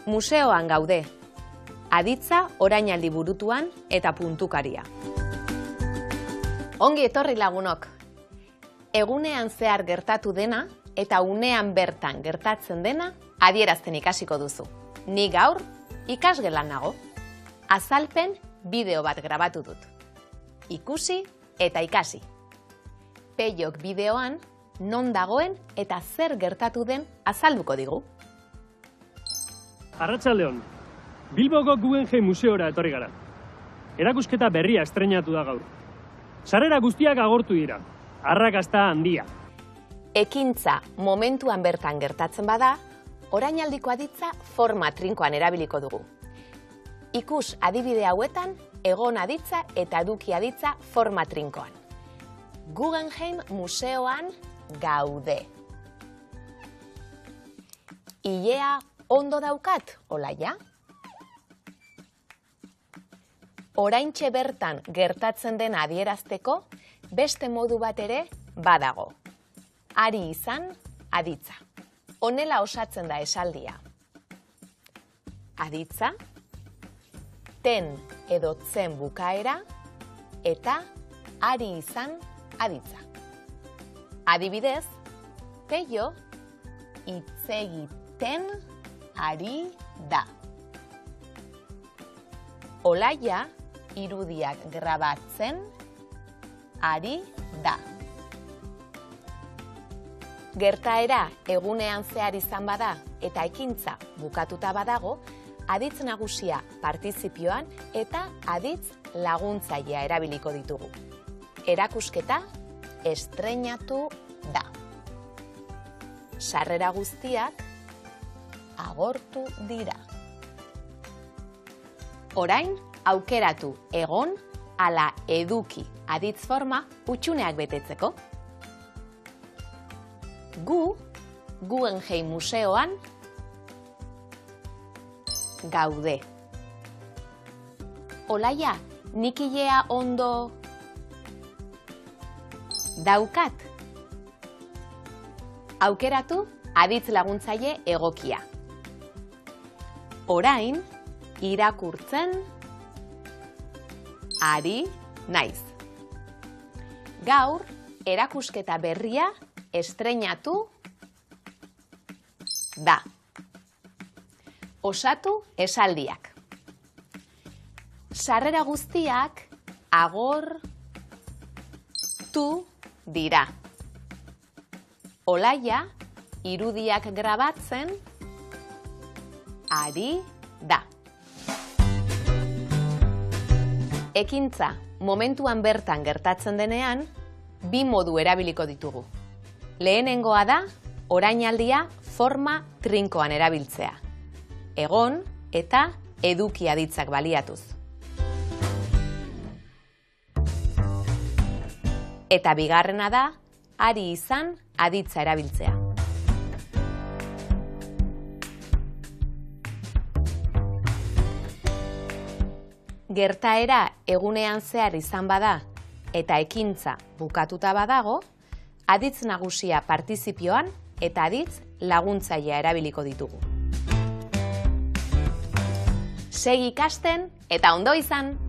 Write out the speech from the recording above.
Museoan gaude. Aditza orainaldi burutuan eta puntukaria. Ongi etorri lagunok. Egunean zehar gertatu dena eta unean bertan gertatzen dena adierazten ikasiko duzu. Ni gaur ikasgelan nago. Azalpen bideo bat grabatu dut. Ikusi eta ikasi. Peiok bideoan non dagoen eta zer gertatu den azalduko digu. Arratsaldeon, Bilboko Guggenheim Museora etorri gara. Erakusketa berria estreinatu da gaur. Sarrera guztiak agortu dira. Arrakasta handia. Ekintza momentuan bertan gertatzen bada, orainaldiko aditza forma trinkoan erabiliko dugu. Ikus adibide hauetan, egon aditza eta eduki aditza forma trinkoan. Guggenheim Museoan gaude. Ilea ondo daukat, Olaia? Oraintxe bertan gertatzen dena adierazteko, beste modu bat ere badago. Ari izan, aditza. Honela osatzen da esaldia. Aditza, ten edo tzen bukaera, eta ari izan, aditza. Adibidez, Peio hitz egiten ari da. Olaia irudiak grabatzen ari da. Gertaera egunean zehar izan bada eta ekintza bukatuta badago, aditz nagusia partizipioan eta aditz laguntzailea erabiliko ditugu. Erakusketa estreinatu da. Sarrera guztiak agortu dira. Orain, aukeratu egon ala eduki aditz forma hutsuneak betetzeko. Gu, Guggenheim Museoan gaude. Olaia, nik ilea ondo daukat. Aukeratu aditz laguntzaile egokia. Orain, irakurtzen ari naiz. Gaur, erakusketa berria estreinatu da. Osatu esaldiak. Sarrera guztiak agortu dira. Olaia irudiak grabatzen ari da. Ekintza momentuan bertan gertatzen denean, bi modu erabiliko ditugu. Lehenengoa da, orainaldia forma trinkoan erabiltzea. Egon eta eduki aditzak baliatuz. Eta bigarrena da, ari izan aditza erabiltzea. Gertaera egunean zehar izan bada eta ekintza bukatuta badago, aditz nagusia partizipioan eta aditz laguntzailea erabiliko ditugu. Segi ikasten eta ondo izan!